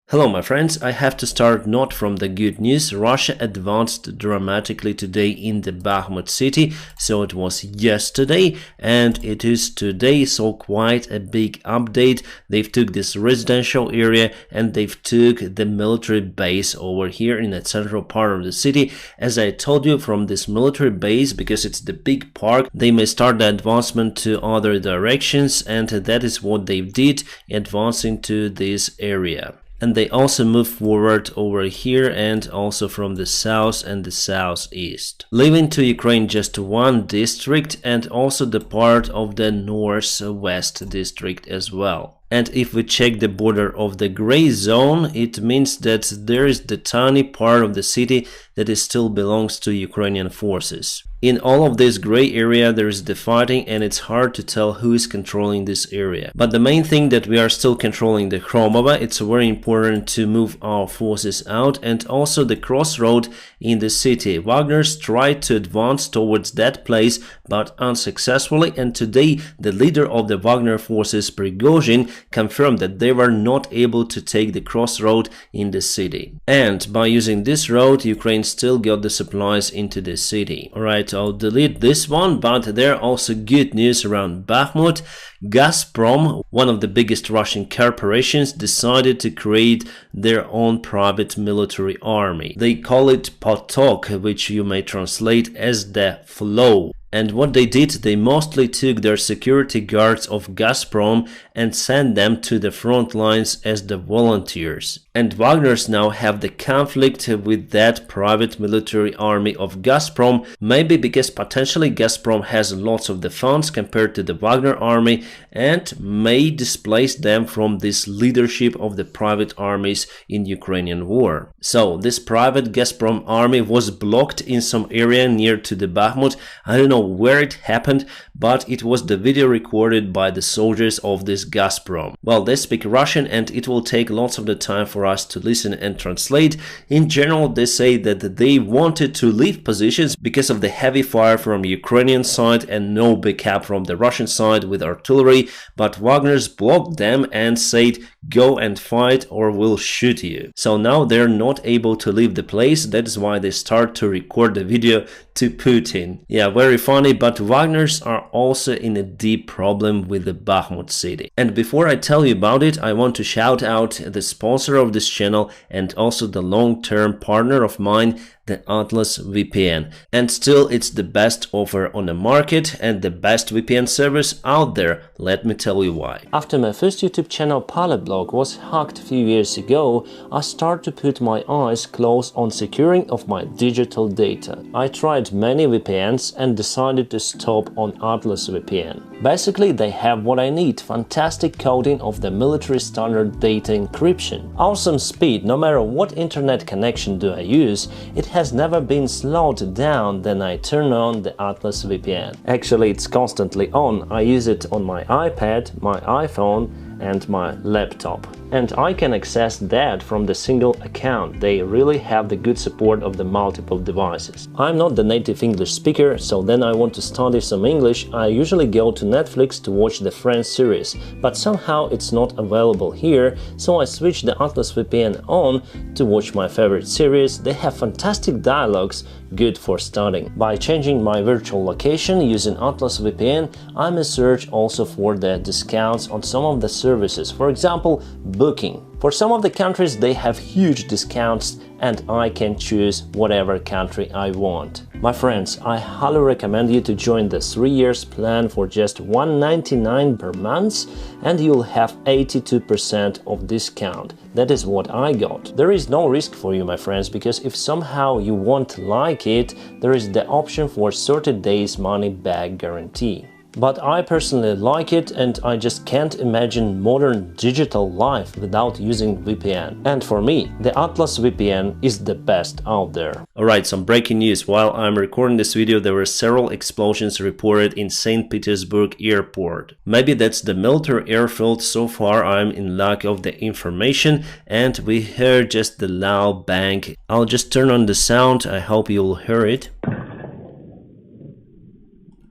Hello my friends, I have to start not from the good news. Russia advanced dramatically today in the Bakhmut city, so it was yesterday and it is today, so quite a big update. They've took this residential area and they've took the military base over here in the central part of the city. As I told you, from this military base, because it's the big park, they may start the advancement to other directions, and that is what they did, advancing to this area. And they also move forward over here and also from the south and the southeast, leaving to Ukraine just one district and also the part of the northwest district as well. And if we check the border of the gray zone, it means that there is the tiny part of the city that still belongs to Ukrainian forces. In all of this gray area there is the fighting, and it's hard to tell who is controlling this area. But the main thing that we are still controlling the Kromova. It's very important to move our forces out, and also the crossroad in the city. Wagners tried to advance towards that place but unsuccessfully, and today the leader of the Wagner forces, Prigozhin, confirmed that they were not able to take the crossroad in the city. And by using this road, Ukraine still got the supplies into the city. Alright, I'll delete this one, but there are also good news around Bakhmut. Gazprom, one of the biggest Russian corporations, decided to create their own private military army. They call it Potok, which you may translate as the flow. And what they did, they mostly took their security guards of Gazprom and sent them to the front lines as the volunteers. And Wagners now have the conflict with that private military army of Gazprom, maybe because potentially Gazprom has lots of the funds compared to the Wagner army and may displace them from this leadership of the private armies in Ukrainian war. So this private Gazprom army was blocked in some area near to the Bakhmut. I don't know where it happened, but it was the video recorded by the soldiers of this Gazprom. Well, they speak Russian and it will take lots of the time for us to listen and translate. In general, they say that they wanted to leave positions because of the heavy fire from Ukrainian side and no backup from the Russian side with artillery, but Wagners blocked them and said, go and fight or we'll shoot you. So now they're not able to leave the place. That is why they start to record the video to Putin. Yeah, very funny, but Wagners are also in a deep problem with the Bakhmut city. And before I tell you about it, I want to shout out the sponsor of this channel and also the long-term partner of mine, the Atlas VPN. And still, it's the best offer on the market and the best VPN service out there. Let me tell you why. After my first YouTube channel Polyblog was hacked a few years ago, I started to put my eyes close on securing of my digital data. I tried many VPNs and decided to stop on Atlas VPN. Basically, they have what I need: fantastic coding of the military standard data encryption, awesome speed. No matter what internet connection do I use, it has never been slowed down when I turn on the Atlas VPN. Actually, it's constantly on. I use it on my iPad, my iPhone and my laptop. And I can access that from the single account. They really have the good support of the multiple devices. I'm not the native English speaker, so then I want to study some English. I usually go to Netflix to watch the French series, but somehow it's not available here, so I switch the Atlas VPN on to watch my favorite series. They have fantastic dialogues, good for studying. By changing my virtual location using Atlas VPN, I may search also for the discounts on some of the services, for example, booking. For some of the countries they have huge discounts and I can choose whatever country I want. My friends, I highly recommend you to join the 3 years plan for just $199 per month and you'll have 82% of discount. That is what I got. There is no risk for you, my friends, because if somehow you won't like it, there is the option for 30 days money back guarantee. But I personally like it and I just can't imagine modern digital life without using VPN. And for me, the Atlas VPN is the best out there. Alright, some breaking news. While I'm recording this video, there were several explosions reported in St. Petersburg airport. Maybe that's the military airfield. So far I'm in lack of the information and we heard just the loud bang. I'll just turn on the sound. I hope you'll hear it.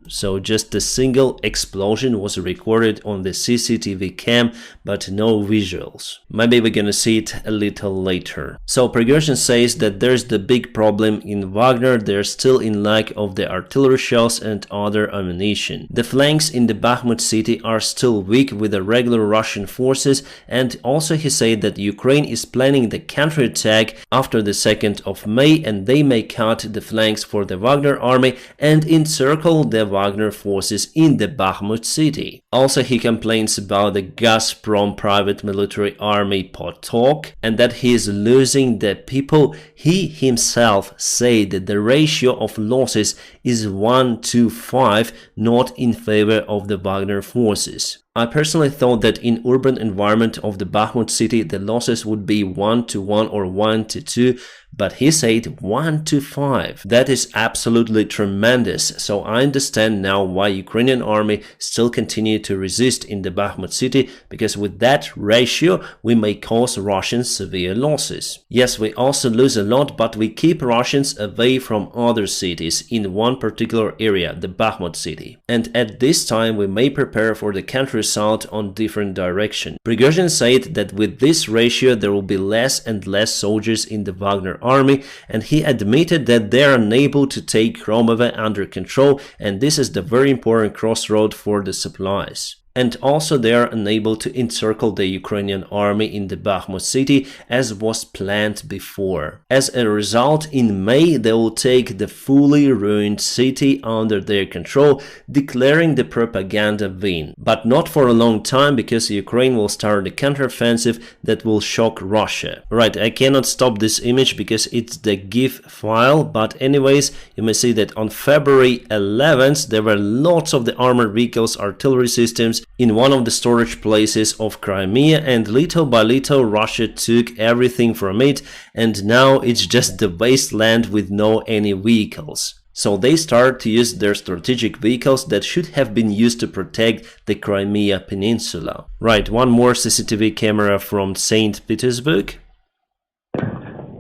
So just a single explosion was recorded on the CCTV cam, but no visuals. Maybe we're gonna see it a little later. So Prigozhin says that there's the big problem in Wagner, they're still in lack of the artillery shells and other ammunition. The flanks in the Bakhmut city are still weak with the regular Russian forces, and also he said that Ukraine is planning the counterattack after the 2nd of May, and they may cut the flanks for the Wagner army and encircle the Wagner forces in the Bakhmut city. Also he complains about the Gazprom private military army Potok and that he is losing the people. He himself said that the ratio of losses is 1-5, not in favor of the Wagner forces. I personally thought that in urban environment of the Bakhmut city the losses would be 1-1 or 1-2, but he said 1-5. That is absolutely tremendous, so I understand now why Ukrainian army still continue to resist in the Bakhmut city, because with that ratio we may cause Russians severe losses. Yes, we also lose a lot, but we keep Russians away from other cities in one particular area, the Bakhmut city. And at this time we may prepare for the counter assault on different direction. Prigozhin said that with this ratio there will be less and less soldiers in the Wagner army, and he admitted that they are unable to take Kremlin under control, and this is the very important crossroad for the supplies. And also they are unable to encircle the Ukrainian army in the Bakhmut city as was planned before. As a result, in May they will take the fully ruined city under their control, declaring the propaganda win. But not for a long time, because Ukraine will start a counteroffensive that will shock Russia. Right, I cannot stop this image because it's the GIF file, but anyways, you may see that on February 11th there were lots of the armored vehicles, artillery systems in one of the storage places of Crimea, and little by little Russia took everything from it, and now it's just the wasteland with no any vehicles. So they start to use their strategic vehicles that should have been used to protect the Crimea Peninsula. Right, one more CCTV camera from St. Petersburg.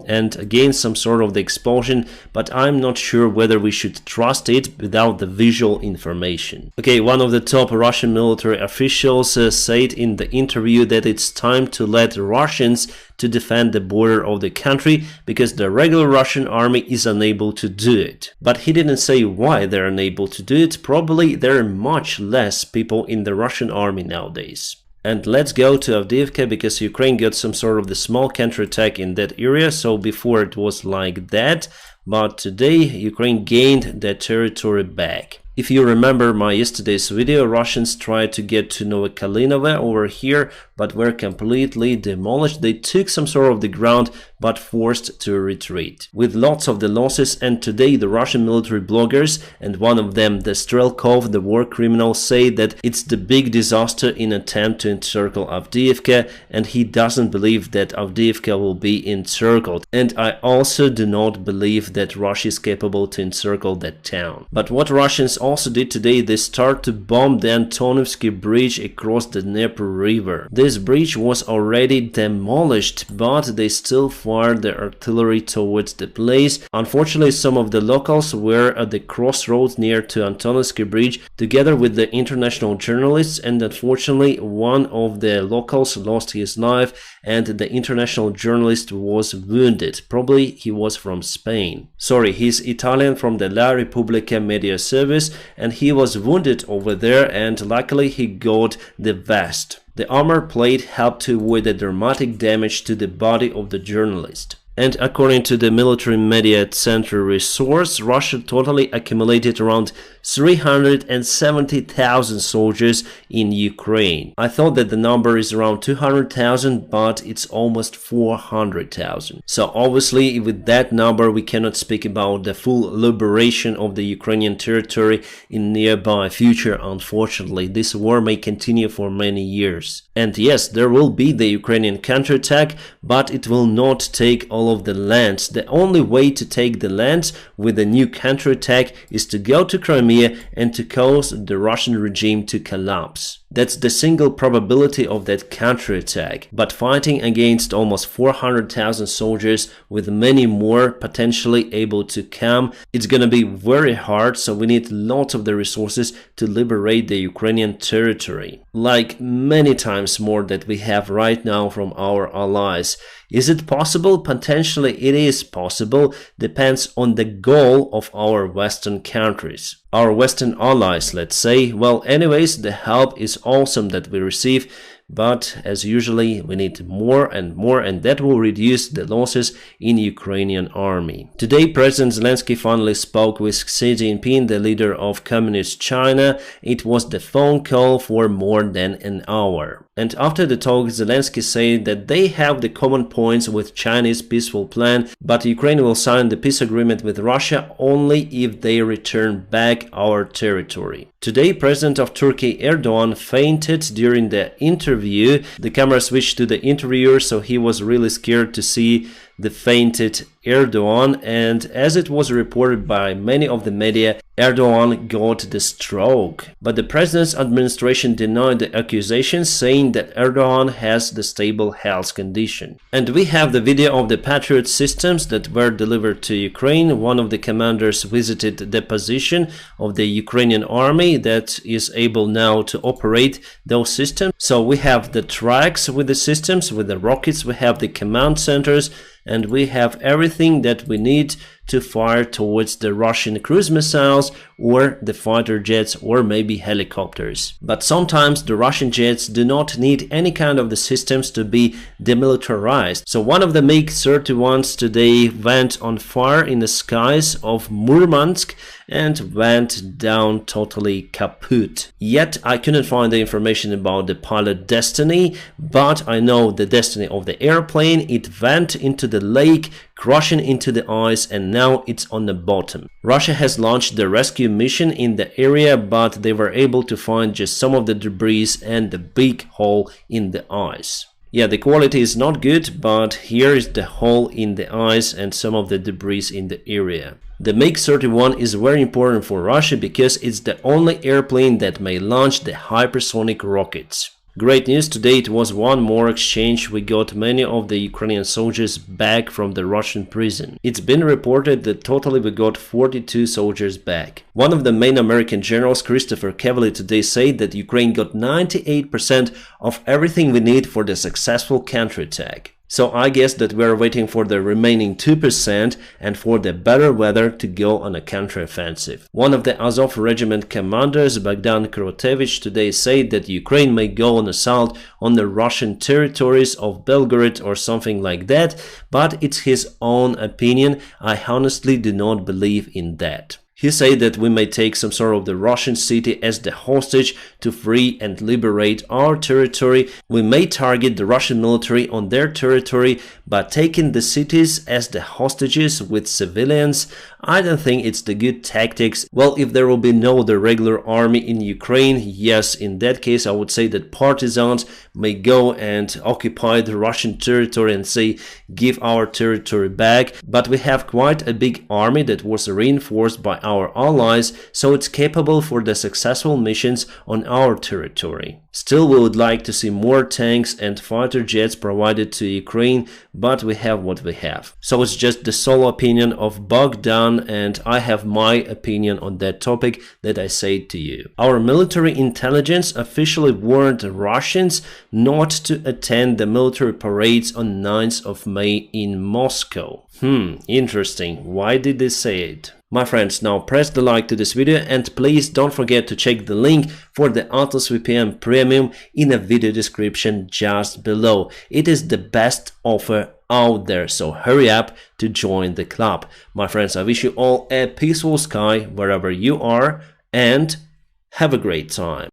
And again some sort of the explosion, but I'm not sure whether we should trust it without the visual information. Okay, one of the top Russian military officials said in the interview that it's time to let Russians to defend the border of the country because the regular Russian army is unable to do it. But he didn't say why they're unable to do it. Probably there are much less people in the Russian army nowadays. And let's go to Avdiivka, because Ukraine got some sort of the small counterattack in that area. So before it was like that, but today Ukraine gained that territory back. If you remember my yesterday's video, Russians tried to get to Novokalinovo over here, but were completely demolished. They took some sort of the ground, but forced to retreat, with lots of the losses. And today the Russian military bloggers, and one of them, the Strelkov, the war criminal, say that it's the big disaster in attempt to encircle Avdiivka, and he doesn't believe that Avdiivka will be encircled. And I also do not believe that Russia is capable to encircle that town. But what Russians also did today, they start to bomb the Antonovsky bridge across the Dnieper river. This bridge was already demolished, but they still fired their artillery towards the place. Unfortunately, some of the locals were at the crossroads near to Antonovsky bridge together with the international journalists, and unfortunately one of the locals lost his life and the international journalist was wounded. Probably he was from Spain. Sorry, he's Italian, from the La Repubblica media service, and he was wounded over there, and luckily he got the vest. The armor plate helped to avoid the dramatic damage to the body of the journalist. And according to the military media center resource, Russia totally accumulated around 370,000 soldiers in Ukraine. I thought that the number is around 200,000, but it's almost 400,000. So obviously with that number we cannot speak about the full liberation of the Ukrainian territory in nearby future. Unfortunately, this war may continue for many years. And yes, there will be the Ukrainian counterattack, but it will not take all of the lands. The only way to take the lands with a new counterattack is to go to Crimea and to cause the Russian regime to collapse. That's the single probability of that counterattack. But fighting against almost 400,000 soldiers with many more potentially able to come, it's gonna be very hard, so we need lots of the resources to liberate the Ukrainian territory. Like many times more that we have right now from our allies. Is it possible? Potentially it is possible, depends on the goal of our Western countries. Our Western allies, let's say. Well, anyways, the help is awesome that we receive, but as usually we need more, and that will reduce the losses in Ukrainian army. Today President Zelensky finally spoke with Xi Jinping, the leader of Communist China. It was the phone call for more than an hour. And after the talk, Zelensky said that they have the common points with Chinese peaceful plan, but Ukraine will sign the peace agreement with Russia only if they return back our territory. Today, President of Turkey Erdogan fainted during the interview. The camera switched to the interviewer, so he was really scared to see the fainted Erdogan, and as it was reported by many of the media, Erdogan got the stroke. But the president's administration denied the accusations, saying that Erdogan has the stable health condition. And we have the video of the Patriot systems that were delivered to Ukraine. One of the commanders visited the position of the Ukrainian army that is able now to operate those systems. So we have the tracks with the systems, with the rockets, we have the command centers, and we have everything that we need to fire towards the Russian cruise missiles or the fighter jets or maybe helicopters. But sometimes the Russian jets do not need any kind of the systems to be demilitarized. So one of the MiG-31s today went on fire in the skies of Murmansk and went down totally kaput. Yet I couldn't find the information about the pilot destiny, but I know the destiny of the airplane. It went into the lake, crashing into the ice, and now it's on the bottom. Russia has launched the rescue mission in the area, but they were able to find just some of the debris and the big hole in the ice. Yeah, the quality is not good, but here is the hole in the ice and some of the debris in the area. The MiG-31 is very important for Russia because it's the only airplane that may launch the hypersonic rockets. Great news today, it was one more exchange. We got many of the Ukrainian soldiers back from the Russian prison. It's been reported that totally we got 42 soldiers back. One of the main American generals, Christopher Cavalier, today said that Ukraine got 98% of everything we need for the successful counterattack. So I guess that we're waiting for the remaining 2% and for the better weather to go on a counteroffensive. One of the Azov regiment commanders, Bogdan Krotevich, today said that Ukraine may go on assault on the Russian territories of Belgorod or something like that, but it's his own opinion. I honestly do not believe in that. He said that we may take some sort of the Russian city as the hostage to free and liberate our territory. We may target the Russian military on their territory, but taking the cities as the hostages with civilians, I don't think it's the good tactics. Well, if there will be no the regular army in Ukraine, yes, in that case I would say that partisans may go and occupy the Russian territory and say, give our territory back. But we have quite a big army that was reinforced by our allies, so it's capable for the successful missions on our territory. Still, we would like to see more tanks and fighter jets provided to Ukraine, but we have what we have. So it's just the sole opinion of Bogdan, and I have my opinion on that topic that I say to you. Our military intelligence officially warned the Russians not to attend the military parades on 9th of May in Moscow. Interesting. Why did they say it? My friends, now press the like to this video and please don't forget to check the link for the Atlas VPN Premium in the video description just below. It is the best offer out there, so hurry up to join the club. My friends, I wish you all a peaceful sky wherever you are and have a great time.